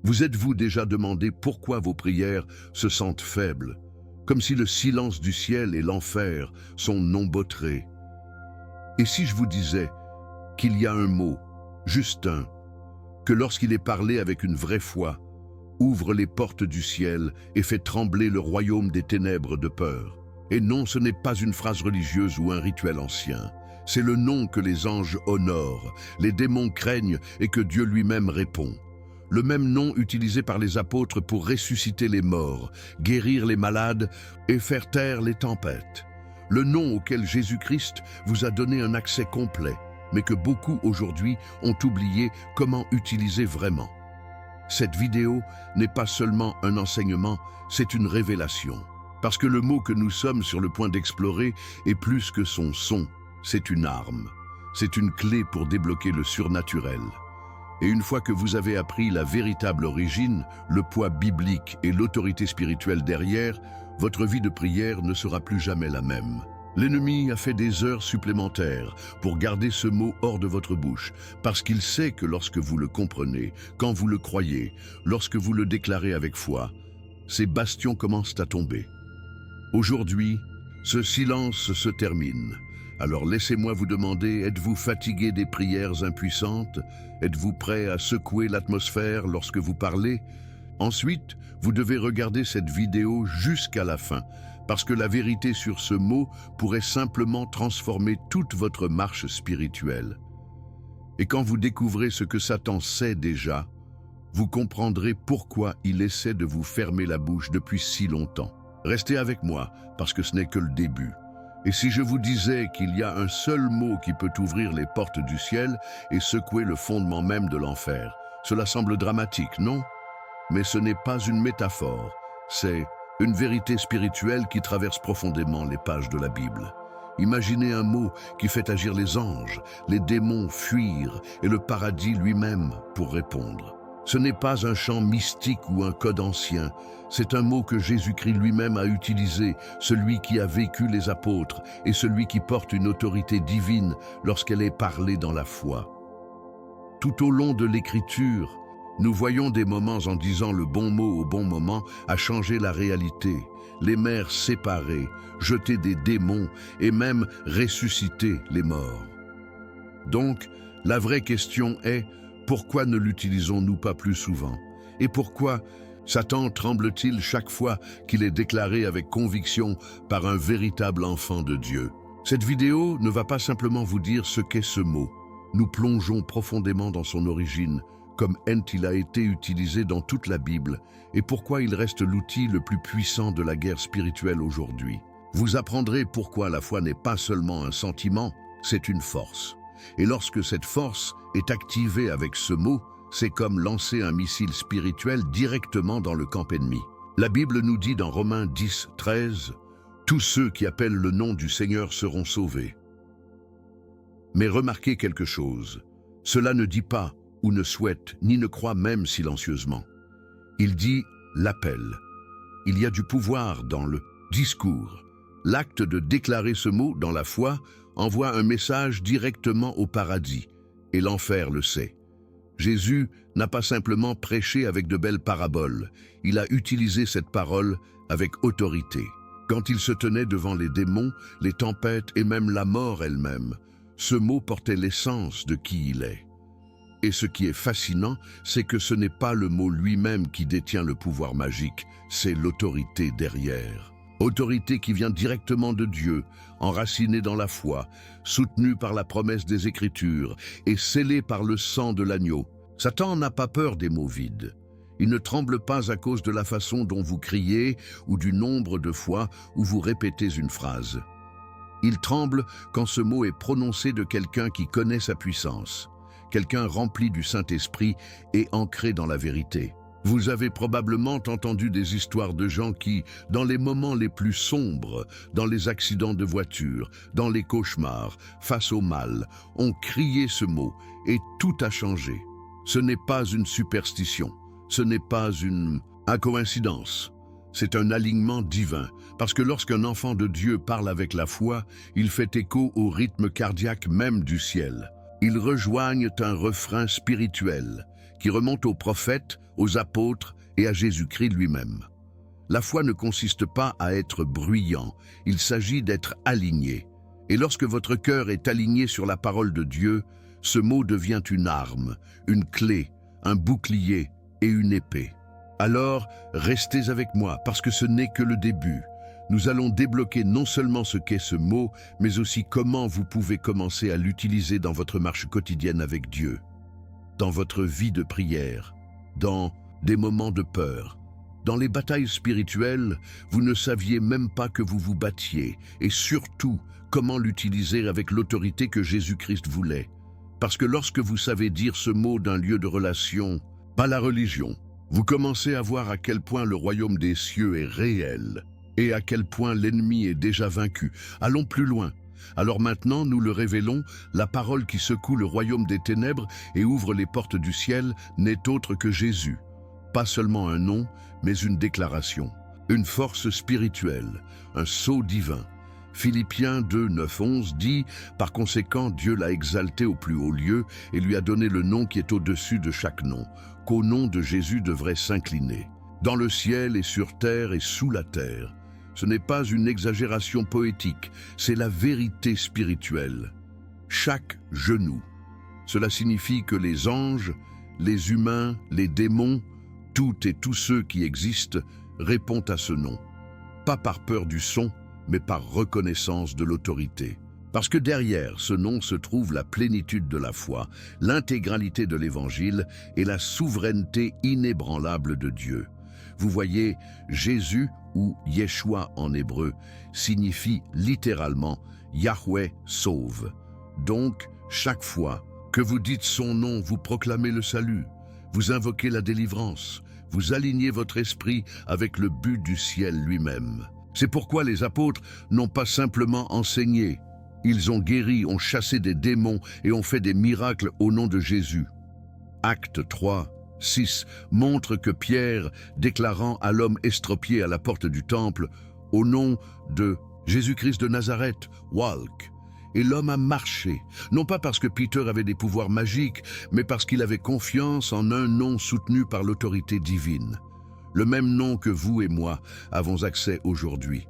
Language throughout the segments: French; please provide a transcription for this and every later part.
Vous êtes-vous déjà demandé pourquoi vos prières se sentent faibles, comme si le silence du ciel et l'enfer sont non bottrés? Et si je vous disais qu'il y a un mot, juste un, que lorsqu'il est parlé avec une vraie foi, ouvre les portes du ciel et fait trembler le royaume des ténèbres de peur? Et non, ce n'est pas une phrase religieuse ou un rituel ancien. C'est le nom que les anges honorent, les démons craignent et que Dieu lui-même répond. Le même nom utilisé par les apôtres pour ressusciter les morts, guérir les malades et faire taire les tempêtes. Le nom auquel Jésus-Christ vous a donné un accès complet, mais que beaucoup aujourd'hui ont oublié comment utiliser vraiment. Cette vidéo n'est pas seulement un enseignement, c'est une révélation. Parce que le mot que nous sommes sur le point d'explorer est plus que son son, c'est une arme. C'est une clé pour débloquer le surnaturel. Et une fois que vous avez appris la véritable origine, le poids biblique et l'autorité spirituelle derrière, votre vie de prière ne sera plus jamais la même. L'ennemi a fait des heures supplémentaires pour garder ce mot hors de votre bouche, parce qu'il sait que lorsque vous le comprenez, quand vous le croyez, lorsque vous le déclarez avec foi, ces bastions commencent à tomber. Aujourd'hui, ce silence se termine. Alors laissez-moi vous demander, êtes-vous fatigué des prières impuissantes? Êtes-vous prêt à secouer l'atmosphère lorsque vous parlez? Ensuite, vous devez regarder cette vidéo jusqu'à la fin, parce que la vérité sur ce mot pourrait simplement transformer toute votre marche spirituelle. Et quand vous découvrez ce que Satan sait déjà, vous comprendrez pourquoi il essaie de vous fermer la bouche depuis si longtemps. Restez avec moi, parce que ce n'est que le début. Et si je vous disais qu'il y a un seul mot qui peut ouvrir les portes du ciel et secouer le fondement même de l'enfer, cela semble dramatique, non? Mais ce n'est pas une métaphore, c'est une vérité spirituelle qui traverse profondément les pages de la Bible. Imaginez un mot qui fait agir les anges, les démons fuir et le paradis lui-même pour répondre. Ce n'est pas un chant mystique ou un code ancien, c'est un mot que Jésus-Christ lui-même a utilisé, celui qui a vécu les apôtres et celui qui porte une autorité divine lorsqu'elle est parlée dans la foi. Tout au long de l'Écriture, nous voyons des moments en disant le bon mot au bon moment à changer la réalité, les mers séparées, jeter des démons et même ressusciter les morts. Donc, la vraie question est, pourquoi ne l'utilisons-nous pas plus souvent? Et pourquoi Satan tremble-t-il chaque fois qu'il est déclaré avec conviction par un véritable enfant de Dieu? Cette vidéo ne va pas simplement vous dire ce qu'est ce mot. Nous plongeons profondément dans son origine, comme il a été utilisé dans toute la Bible, et pourquoi il reste l'outil le plus puissant de la guerre spirituelle aujourd'hui. Vous apprendrez pourquoi la foi n'est pas seulement un sentiment, c'est une force. Et lorsque cette force est activée avec ce mot, c'est comme lancer un missile spirituel directement dans le camp ennemi. La Bible nous dit dans Romains 10, 13, « Tous ceux qui appellent le nom du Seigneur seront sauvés. » Mais remarquez quelque chose, cela ne dit pas ou ne souhaite ni ne croit même silencieusement. Il dit l'appel. Il y a du pouvoir dans le discours. L'acte de déclarer ce mot dans la foi envoie un message directement au paradis, et l'enfer le sait. Jésus n'a pas simplement prêché avec de belles paraboles, il a utilisé cette parole avec autorité. Quand il se tenait devant les démons, les tempêtes et même la mort elle-même, ce mot portait l'essence de qui il est. Et ce qui est fascinant, c'est que ce n'est pas le mot lui-même qui détient le pouvoir magique, c'est l'autorité derrière. Autorité qui vient directement de Dieu, enracinée dans la foi, soutenue par la promesse des Écritures et scellée par le sang de l'agneau. Satan n'a pas peur des mots vides. Il ne tremble pas à cause de la façon dont vous criez ou du nombre de fois où vous répétez une phrase. Il tremble quand ce mot est prononcé de quelqu'un qui connaît sa puissance, quelqu'un rempli du Saint-Esprit et ancré dans la vérité. Vous avez probablement entendu des histoires de gens qui, dans les moments les plus sombres, dans les accidents de voiture, dans les cauchemars, face au mal, ont crié ce mot et tout a changé. Ce n'est pas une superstition, ce n'est pas une coïncidence. C'est un alignement divin, parce que lorsqu'un enfant de Dieu parle avec la foi, il fait écho au rythme cardiaque même du ciel. Ils rejoignent un refrain spirituel qui remontent aux prophètes, aux apôtres et à Jésus-Christ lui-même. La foi ne consiste pas à être bruyant, il s'agit d'être aligné. Et lorsque votre cœur est aligné sur la parole de Dieu, ce mot devient une arme, une clé, un bouclier et une épée. Alors, restez avec moi, parce que ce n'est que le début. Nous allons débloquer non seulement ce qu'est ce mot, mais aussi comment vous pouvez commencer à l'utiliser dans votre marche quotidienne avec Dieu, dans votre vie de prière, dans des moments de peur. Dans les batailles spirituelles, vous ne saviez même pas que vous vous battiez, et surtout, comment l'utiliser avec l'autorité que Jésus-Christ voulait. Parce que lorsque vous savez dire ce mot d'un lieu de relation, pas la religion, vous commencez à voir à quel point le royaume des cieux est réel, et à quel point l'ennemi est déjà vaincu. Allons plus loin. Alors maintenant, nous le révélons, la parole qui secoue le royaume des ténèbres et ouvre les portes du ciel n'est autre que Jésus. Pas seulement un nom, mais une déclaration, une force spirituelle, un sceau divin. Philippiens 2, 9, 11 dit « Par conséquent, Dieu l'a exalté au plus haut lieu et lui a donné le nom qui est au-dessus de chaque nom, qu'au nom de Jésus devrait s'incliner, dans le ciel et sur terre et sous la terre. » Ce n'est pas une exagération poétique, c'est la vérité spirituelle. Chaque genou. Cela signifie que les anges, les humains, les démons, toutes et tous ceux qui existent répondent à ce nom. Pas par peur du son, mais par reconnaissance de l'autorité. Parce que derrière ce nom se trouve la plénitude de la foi, l'intégralité de l'Évangile et la souveraineté inébranlable de Dieu. Vous voyez, Jésus, ou Yeshua en hébreu, signifie littéralement « Yahweh sauve ». Donc, chaque fois que vous dites son nom, vous proclamez le salut, vous invoquez la délivrance, vous alignez votre esprit avec le but du ciel lui-même. C'est pourquoi les apôtres n'ont pas simplement enseigné. Ils ont guéri, ont chassé des démons et ont fait des miracles au nom de Jésus. Acte 3, 6 montre que Pierre, déclarant à l'homme estropié à la porte du temple, au nom de Jésus-Christ de Nazareth, walk. Et l'homme a marché, non pas parce que Peter avait des pouvoirs magiques, mais parce qu'il avait confiance en un nom soutenu par l'autorité divine. Le même nom que vous et moi avons accès aujourd'hui.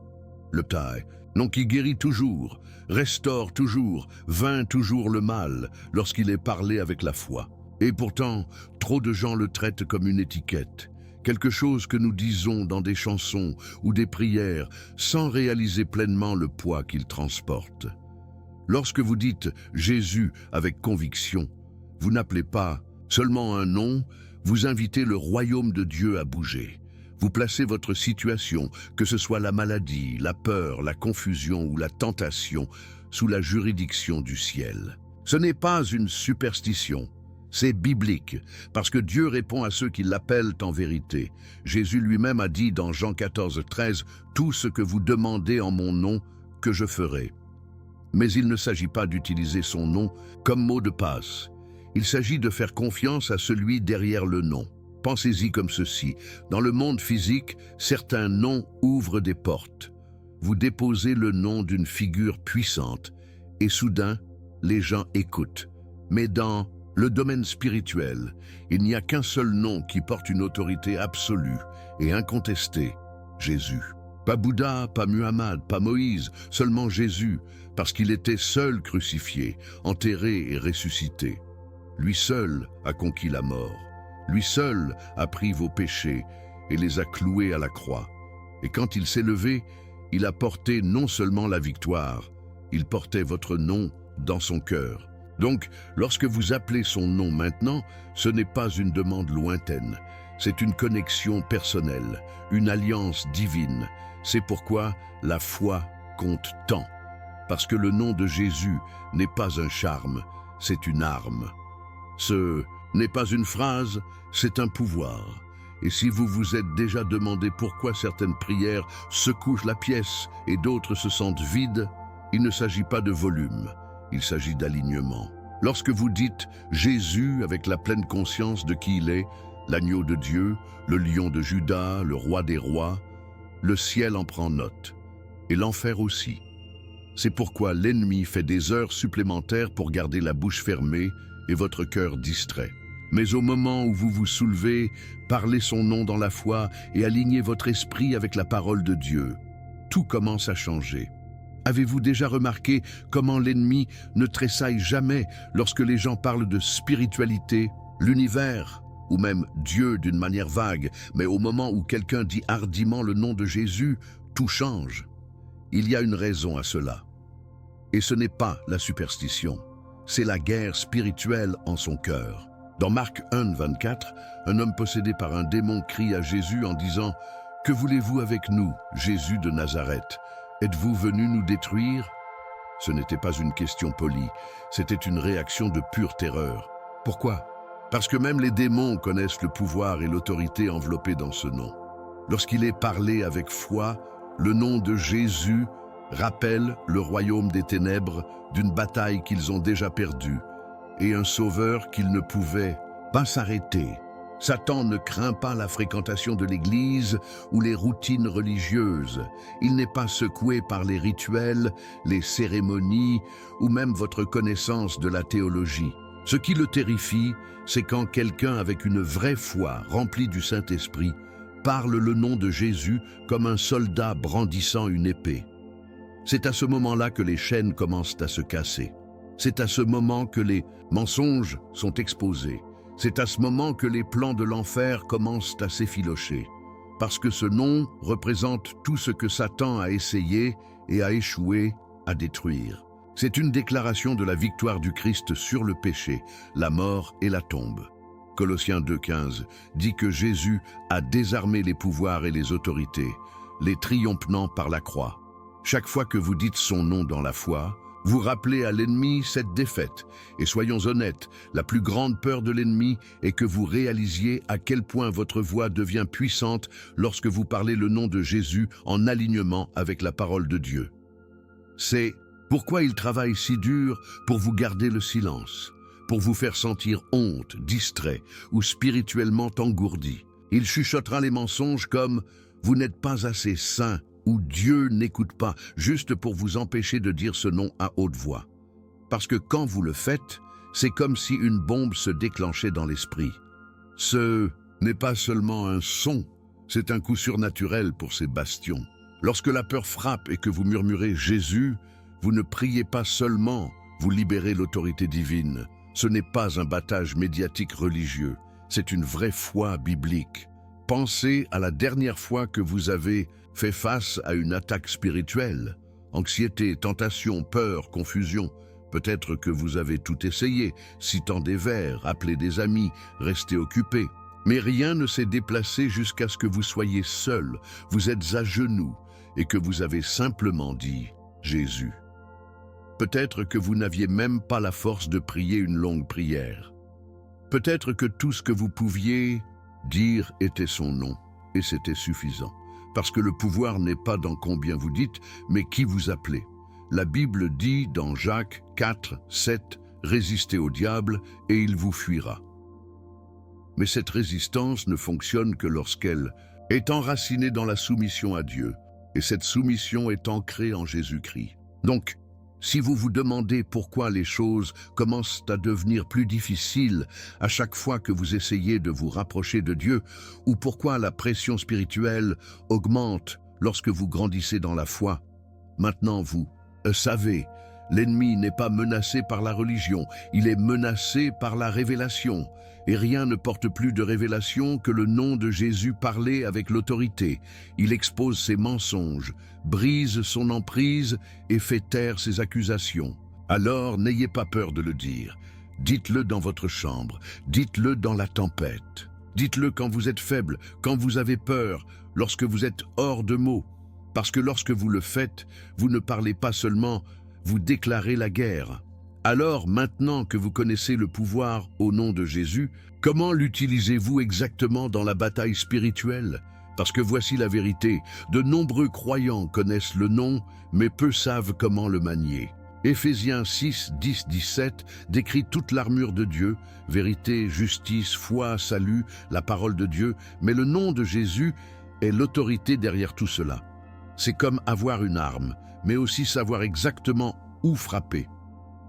Le Taï, nom qui guérit toujours, restaure toujours, vainc toujours le mal lorsqu'il est parlé avec la foi. Et pourtant, trop de gens le traitent comme une étiquette, quelque chose que nous disons dans des chansons ou des prières sans réaliser pleinement le poids qu'il transporte. Lorsque vous dites Jésus avec conviction, vous n'appelez pas seulement un nom, vous invitez le royaume de Dieu à bouger. Vous placez votre situation, que ce soit la maladie, la peur, la confusion ou la tentation, sous la juridiction du ciel. Ce n'est pas une superstition, c'est biblique, parce que Dieu répond à ceux qui l'appellent en vérité. Jésus lui-même a dit dans Jean 14, 13, « Tout ce que vous demandez en mon nom, que je ferai. » Mais il ne s'agit pas d'utiliser son nom comme mot de passe. Il s'agit de faire confiance à celui derrière le nom. Pensez-y comme ceci. Dans le monde physique, certains noms ouvrent des portes. Vous déposez le nom d'une figure puissante et soudain, les gens écoutent. Mais dans le domaine spirituel, il n'y a qu'un seul nom qui porte une autorité absolue et incontestée, Jésus. Pas Bouddha, pas Muhammad, pas Moïse, seulement Jésus, parce qu'il était seul crucifié, enterré et ressuscité. Lui seul a conquis la mort. Lui seul a pris vos péchés et les a cloués à la croix. Et quand il s'est levé, il a porté non seulement la victoire, il portait votre nom dans son cœur. Donc, lorsque vous appelez son nom maintenant, ce n'est pas une demande lointaine, c'est une connexion personnelle, une alliance divine. C'est pourquoi la foi compte tant. Parce que le nom de Jésus n'est pas un charme, c'est une arme. Ce n'est pas une phrase, c'est un pouvoir. Et si vous vous êtes déjà demandé pourquoi certaines prières secouent la pièce et d'autres se sentent vides, il ne s'agit pas de volume, il s'agit d'alignement. Lorsque vous dites Jésus avec la pleine conscience de qui il est, l'agneau de Dieu, le lion de Juda, le roi des rois, le ciel en prend note, et l'enfer aussi. C'est pourquoi l'ennemi fait des heures supplémentaires pour garder la bouche fermée et votre cœur distrait. Mais au moment où vous vous soulevez, parlez son nom dans la foi et alignez votre esprit avec la parole de Dieu. Tout commence à changer. Avez-vous déjà remarqué comment l'ennemi ne tressaille jamais lorsque les gens parlent de spiritualité, l'univers, ou même Dieu d'une manière vague, mais au moment où quelqu'un dit hardiment le nom de Jésus, tout change. Il y a une raison à cela. Et ce n'est pas la superstition, c'est la guerre spirituelle en son cœur. Dans Marc 1, 24, un homme possédé par un démon crie à Jésus en disant « Que voulez-vous avec nous, Jésus de Nazareth? Êtes-vous venu nous détruire ?» Ce n'était pas une question polie, c'était une réaction de pure terreur. Pourquoi? Parce que même les démons connaissent le pouvoir et l'autorité enveloppés dans ce nom. Lorsqu'il est parlé avec foi, le nom de Jésus rappelle le royaume des ténèbres d'une bataille qu'ils ont déjà perdue et un sauveur qu'ils ne pouvaient pas s'arrêter. Satan ne craint pas la fréquentation de l'Église ou les routines religieuses. Il n'est pas secoué par les rituels, les cérémonies ou même votre connaissance de la théologie. Ce qui le terrifie, c'est quand quelqu'un avec une vraie foi remplie du Saint-Esprit parle le nom de Jésus comme un soldat brandissant une épée. C'est à ce moment-là que les chaînes commencent à se casser. C'est à ce moment que les mensonges sont exposés. C'est à ce moment que les plans de l'enfer commencent à s'effilocher. Parce que ce nom représente tout ce que Satan a essayé et a échoué à détruire. C'est une déclaration de la victoire du Christ sur le péché, la mort et la tombe. Colossiens 2,15 dit que Jésus a désarmé les pouvoirs et les autorités, les triomphant par la croix. Chaque fois que vous dites son nom dans la foi, vous rappelez à l'ennemi cette défaite. Et soyons honnêtes, la plus grande peur de l'ennemi est que vous réalisiez à quel point votre voix devient puissante lorsque vous parlez le nom de Jésus en alignement avec la parole de Dieu. C'est pourquoi il travaille si dur pour vous garder le silence, pour vous faire sentir honte, distrait ou spirituellement engourdi. Il chuchotera les mensonges comme « vous n'êtes pas assez saint » ou « Dieu n'écoute pas », juste pour vous empêcher de dire ce nom à haute voix. Parce que quand vous le faites, c'est comme si une bombe se déclenchait dans l'esprit. Ce n'est pas seulement un son, c'est un coup surnaturel pour ces bastions. Lorsque la peur frappe et que vous murmurez « Jésus », vous ne priez pas seulement, vous libérez l'autorité divine. Ce n'est pas un battage médiatique religieux, c'est une vraie foi biblique. Pensez à la dernière fois que vous avez fait face à une attaque spirituelle. Anxiété, tentation, peur, confusion. Peut-être que vous avez tout essayé, citant des vers, appelé des amis, resté occupé. Mais rien ne s'est déplacé jusqu'à ce que vous soyez seul, vous êtes à genoux et que vous avez simplement dit « Jésus ». Peut-être que vous n'aviez même pas la force de prier une longue prière. Peut-être que tout ce que vous pouviez dire était son nom, et c'était suffisant. Parce que le pouvoir n'est pas dans combien vous dites, mais qui vous appelez. La Bible dit dans Jacques 4, 7, « Résistez au diable et il vous fuira ». Mais cette résistance ne fonctionne que lorsqu'elle est enracinée dans la soumission à Dieu, et cette soumission est ancrée en Jésus-Christ. Donc, si vous vous demandez pourquoi les choses commencent à devenir plus difficiles à chaque fois que vous essayez de vous rapprocher de Dieu, ou pourquoi la pression spirituelle augmente lorsque vous grandissez dans la foi, maintenant vous savez, l'ennemi n'est pas menacé par la religion, il est menacé par la révélation. Et rien ne porte plus de révélation que le nom de Jésus parlé avec l'autorité. Il expose ses mensonges, brise son emprise et fait taire ses accusations. Alors n'ayez pas peur de le dire. Dites-le dans votre chambre, dites-le dans la tempête. Dites-le quand vous êtes faible, quand vous avez peur, lorsque vous êtes hors de mots. Parce que lorsque vous le faites, vous ne parlez pas seulement, vous déclarez la guerre. Alors, maintenant que vous connaissez le pouvoir au nom de Jésus, comment l'utilisez-vous exactement dans la bataille spirituelle? Parce que voici la vérité, de nombreux croyants connaissent le nom, mais peu savent comment le manier. Éphésiens 6, 10, 17 décrit toute l'armure de Dieu, vérité, justice, foi, salut, la parole de Dieu, mais le nom de Jésus est l'autorité derrière tout cela. C'est comme avoir une arme, mais aussi savoir exactement où frapper.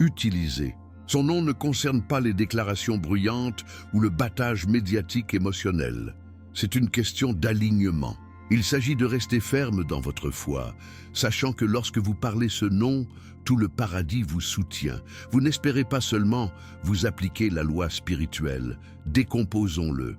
Utilisez Son nom ne concerne pas les déclarations bruyantes ou le battage médiatique émotionnel. C'est une question d'alignement. Il s'agit de rester ferme dans votre foi, sachant que lorsque vous parlez ce nom, tout le paradis vous soutient. Vous n'espérez pas seulement vous appliquer la loi spirituelle, décomposons-le.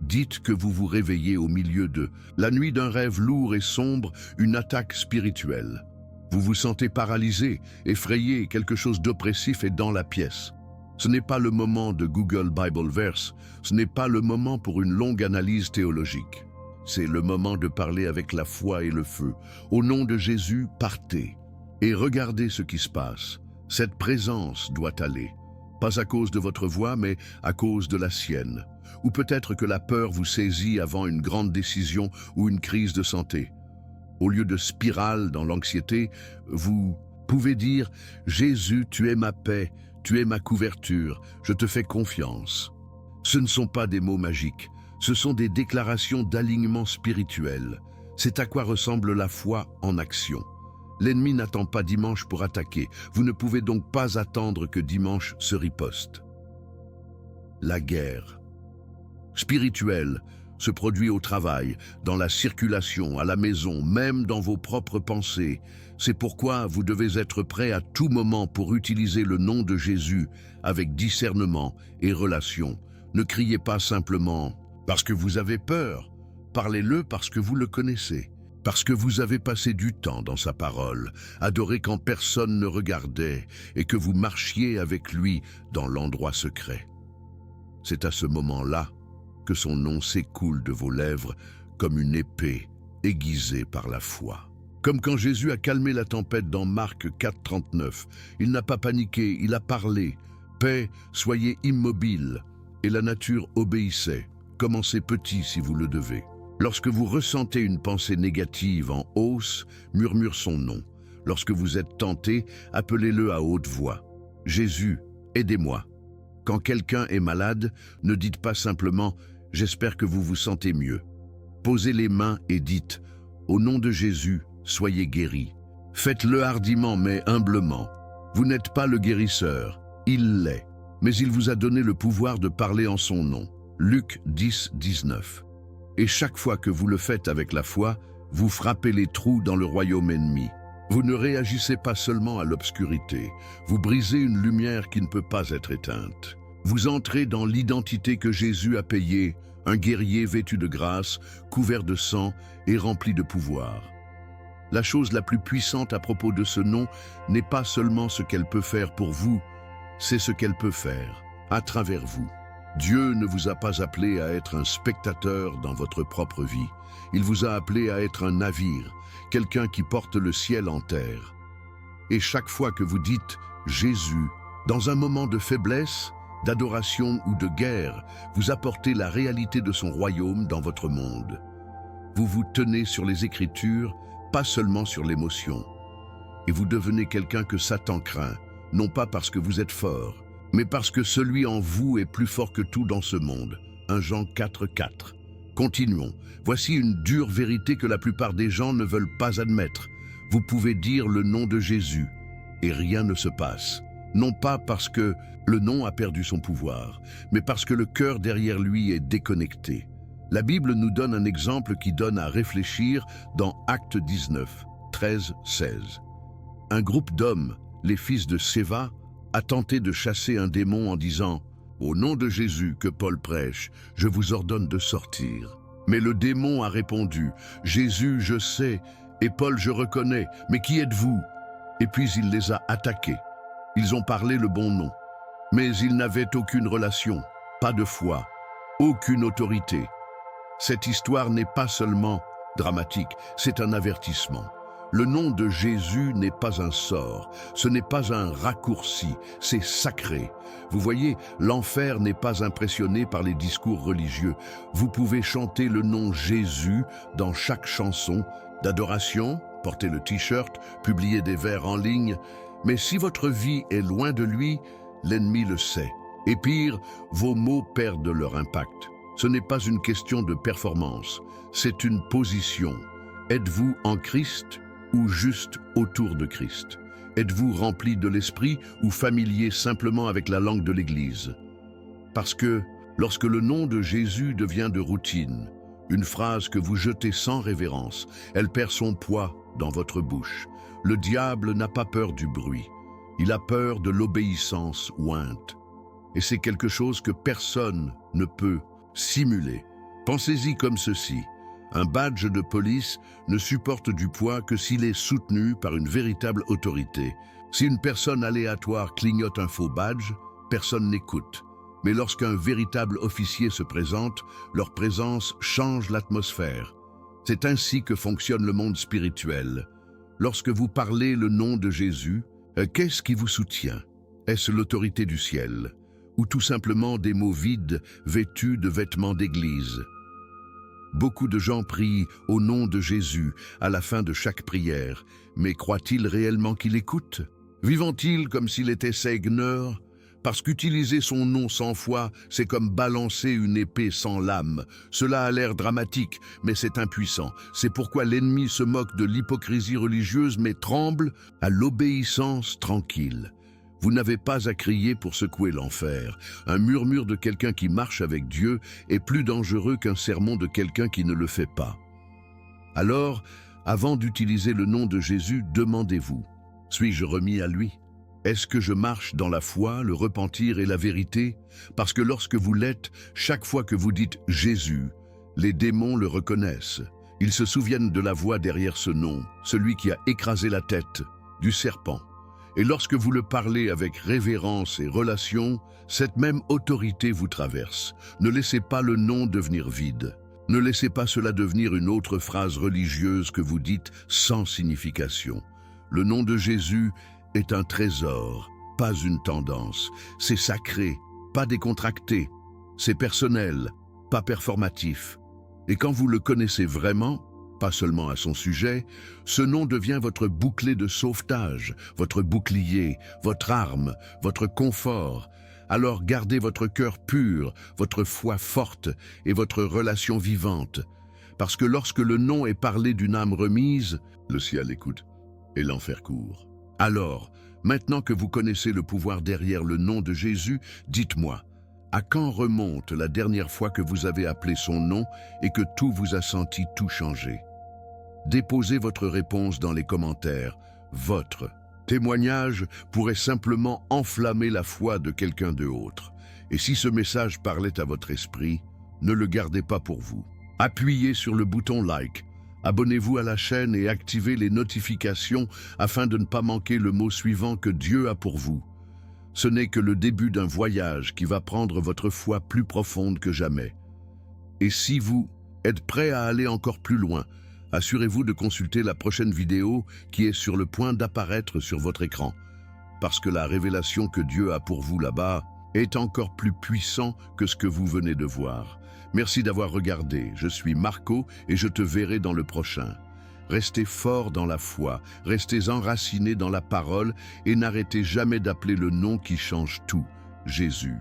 Dites que vous vous réveillez au milieu de la nuit d'un rêve lourd et sombre, une attaque spirituelle. Vous vous sentez paralysé, effrayé, quelque chose d'oppressif est dans la pièce. Ce n'est pas le moment de Google Bible Verse, ce n'est pas le moment pour une longue analyse théologique. C'est le moment de parler avec la foi et le feu. Au nom de Jésus, partez et regardez ce qui se passe. Cette présence doit aller, pas à cause de votre voix, mais à cause de la sienne. Ou peut-être que la peur vous saisit avant une grande décision ou une crise de santé. Au lieu de spirale dans l'anxiété, vous pouvez dire « Jésus, tu es ma paix, tu es ma couverture, je te fais confiance ». Ce ne sont pas des mots magiques, ce sont des déclarations d'alignement spirituel. C'est à quoi ressemble la foi en action. L'ennemi n'attend pas dimanche pour attaquer, vous ne pouvez donc pas attendre que dimanche se riposte. La guerre spirituelle se produit au travail, dans la circulation, à la maison, même dans vos propres pensées. C'est pourquoi vous devez être prêt à tout moment pour utiliser le nom de Jésus avec discernement et relation. Ne criez pas simplement parce que vous avez peur, parlez-le parce que vous le connaissez, parce que vous avez passé du temps dans sa parole, adoré quand personne ne regardait et que vous marchiez avec lui dans l'endroit secret. C'est à ce moment-là que son nom s'écoule de vos lèvres comme une épée aiguisée par la foi. Comme quand Jésus a calmé la tempête dans Marc 4,39. Il n'a pas paniqué, il a parlé. Paix, soyez immobile. Et la nature obéissait. Commencez petit si vous le devez. Lorsque vous ressentez une pensée négative en hausse, murmure son nom. Lorsque vous êtes tenté, appelez-le à haute voix. Jésus, aidez-moi. Quand quelqu'un est malade, ne dites pas simplement « J'espère que vous vous sentez mieux ». Posez les mains et dites « Au nom de Jésus, soyez guéris ». Faites-le hardiment mais humblement. Vous n'êtes pas le guérisseur, il l'est, mais il vous a donné le pouvoir de parler en son nom. Luc 10, 19. Et chaque fois que vous le faites avec la foi, vous frappez les trous dans le royaume ennemi. Vous ne réagissez pas seulement à l'obscurité, vous brisez une lumière qui ne peut pas être éteinte. Vous entrez dans l'identité que Jésus a payée, un guerrier vêtu de grâce, couvert de sang et rempli de pouvoir. La chose la plus puissante à propos de ce nom n'est pas seulement ce qu'elle peut faire pour vous, c'est ce qu'elle peut faire à travers vous. Dieu ne vous a pas appelé à être un spectateur dans votre propre vie. Il vous a appelé à être un navire, quelqu'un qui porte le ciel en terre. Et chaque fois que vous dites « Jésus », dans un moment de faiblesse, d'adoration ou de guerre, vous apportez la réalité de son royaume dans votre monde. Vous vous tenez sur les Écritures, pas seulement sur l'émotion. Et vous devenez quelqu'un que Satan craint, non pas parce que vous êtes fort, mais parce que celui en vous est plus fort que tout dans ce monde. 1 Jean 4, 4. Continuons. Voici une dure vérité que la plupart des gens ne veulent pas admettre. Vous pouvez dire le nom de Jésus et rien ne se passe. Non pas parce que le nom a perdu son pouvoir, mais parce que le cœur derrière lui est déconnecté. La Bible nous donne un exemple qui donne à réfléchir dans Actes 19, 13, 16. Un groupe d'hommes, les fils de Séva, a tenté de chasser un démon en disant « Au nom de Jésus que Paul prêche, je vous ordonne de sortir. » Mais le démon a répondu « Jésus, je sais, et Paul, je reconnais, mais qui êtes-vous » Et puis il les a attaqués. Ils ont parlé le bon nom, mais ils n'avaient aucune relation, pas de foi, aucune autorité. Cette histoire n'est pas seulement dramatique, c'est un avertissement. Le nom de Jésus n'est pas un sort, ce n'est pas un raccourci, c'est sacré. Vous voyez, l'enfer n'est pas impressionné par les discours religieux. Vous pouvez chanter le nom Jésus dans chaque chanson d'adoration, porter le t-shirt, publier des vers en ligne, mais si votre vie est loin de lui, l'ennemi le sait. Et pire, vos mots perdent leur impact. Ce n'est pas une question de performance, c'est une position. Êtes-vous en Christ ou juste autour de Christ? Êtes-vous rempli de l'esprit ou familier simplement avec la langue de l'Église? Parce que, lorsque le nom de Jésus devient de routine, une phrase que vous jetez sans révérence, elle perd son poids dans votre bouche. Le diable n'a pas peur du bruit, il a peur de l'obéissance ointe. Et c'est quelque chose que personne ne peut simuler. Pensez-y comme ceci. Un badge de police ne supporte du poids que s'il est soutenu par une véritable autorité. Si une personne aléatoire clignote un faux badge, personne n'écoute. Mais lorsqu'un véritable officier se présente, leur présence change l'atmosphère. C'est ainsi que fonctionne le monde spirituel. Lorsque vous parlez le nom de Jésus, qu'est-ce qui vous soutient? Est-ce l'autorité du ciel? Ou tout simplement des mots vides vêtus de vêtements d'église? Beaucoup de gens prient au nom de Jésus à la fin de chaque prière, mais croient-ils réellement qu'il écoute? Vivent-ils comme s'il était seigneur? Parce qu'utiliser son nom sans foi, c'est comme balancer une épée sans lame. Cela a l'air dramatique, mais c'est impuissant. C'est pourquoi l'ennemi se moque de l'hypocrisie religieuse, mais tremble à l'obéissance tranquille. Vous n'avez pas à crier pour secouer l'enfer. Un murmure de quelqu'un qui marche avec Dieu est plus dangereux qu'un sermon de quelqu'un qui ne le fait pas. Alors, avant d'utiliser le nom de Jésus, demandez-vous, suis-je remis à lui? Est-ce que je marche dans la foi, le repentir et la vérité? Parce que lorsque vous l'êtes, chaque fois que vous dites Jésus, les démons le reconnaissent. Ils se souviennent de la voix derrière ce nom, celui qui a écrasé la tête du serpent. Et lorsque vous le parlez avec révérence et relation, cette même autorité vous traverse. Ne laissez pas le nom devenir vide. Ne laissez pas cela devenir une autre phrase religieuse que vous dites sans signification. Le nom de Jésus est un trésor, pas une tendance. C'est sacré, pas décontracté. C'est personnel, pas performatif. Et quand vous le connaissez vraiment, pas seulement à son sujet, ce nom devient votre bouclier de sauvetage, votre bouclier, votre arme, votre confort. Alors gardez votre cœur pur, votre foi forte et votre relation vivante. Parce que lorsque le nom est parlé d'une âme remise, le ciel écoute et l'enfer court. Alors, maintenant que vous connaissez le pouvoir derrière le nom de Jésus, dites-moi, à quand remonte la dernière fois que vous avez appelé son nom et que tout vous a senti tout changer? Déposez votre réponse dans les commentaires. Votre témoignage pourrait simplement enflammer la foi de quelqu'un d'autre. Et si ce message parlait à votre esprit, ne le gardez pas pour vous. Appuyez sur le bouton like, abonnez-vous à la chaîne et activez les notifications afin de ne pas manquer le mot suivant que Dieu a pour vous. Ce n'est que le début d'un voyage qui va prendre votre foi plus profonde que jamais. Et si vous êtes prêt à aller encore plus loin, assurez-vous de consulter la prochaine vidéo qui est sur le point d'apparaître sur votre écran. Parce que la révélation que Dieu a pour vous là-bas est encore plus puissant que ce que vous venez de voir. Merci d'avoir regardé. Je suis Marco et je te verrai dans le prochain. Restez fort dans la foi, restez enracinés dans la parole et n'arrêtez jamais d'appeler le nom qui change tout, Jésus.